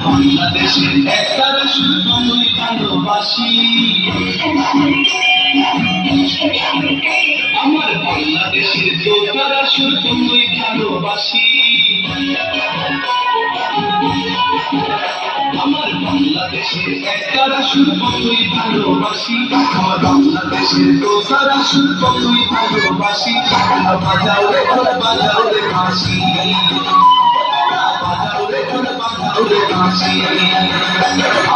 বাংলাদেশের একটা শুধু তুই ভালোবাসি, আমার বাংলাদেশের দোতারা শুধু তুই ভালোবাসি, আমার বাংলাদেশের একটা শুধু তুই ভালোবাসি, আমার বাংলাদেশের দোতারা শুধু তুই ভালোবাসি। বাজাও রে ঢোল বাজাও রে বাঁশি,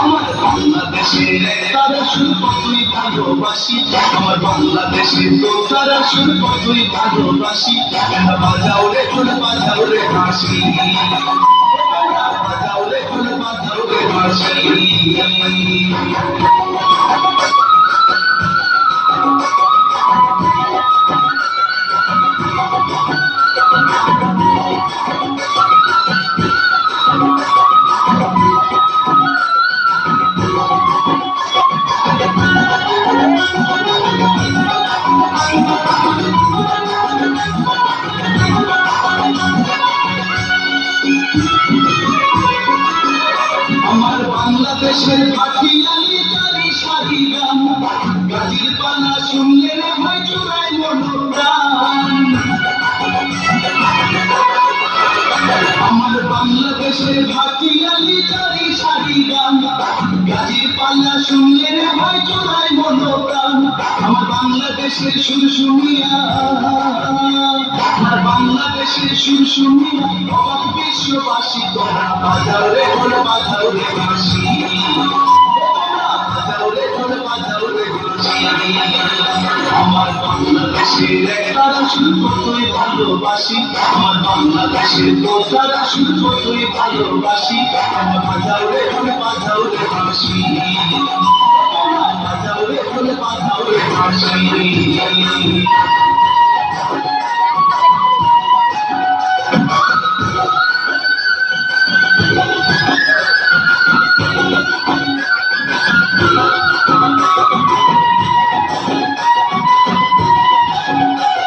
আমার বাংলাদেশের তারা শুল্প তুই ভালোবাসি, আমার বাংলাদেশের তো তারা শুল্প তুই ভালোবাসি। বাজাও রে ঢোল বাজাও রে বাঁশি, বাজাও রে ঢোল বাজাও রে বাঁশি। আমার বাংলাদেশের পাখিয়ালি জানি সারি গান, গাজির পালা শুনলে রে ভাই চুরাই মনোপ্রাণ। আমার বাংলাদেশের পাখিয়ালি জানি সারি গান, গাজির পালা শুনলে রে ভাই চুরাই মনোপ্রাণ। আমার বাংলাদেশের সুর শুনিয়া, আমার বাংলাদেশের সুর শুনিয়া অবাক বিশ্ববাসী। তোমরা বাজাও রে ঢোল বাজাও রে বাঁশি, বাজাও রে ঢোল বাজাও রে বাঁশি। আমার বাংলাদেশের একতারা শুল্প তুই ভালোবাসি, আমার বাংলাদেশের দোতারা শুল্প তুই ভালোবাসি। আমার বাজাও রে ঢোল বাজাও রে বাঁশি, বাজাও রে ঢোল বাজাও রে বাঁশি।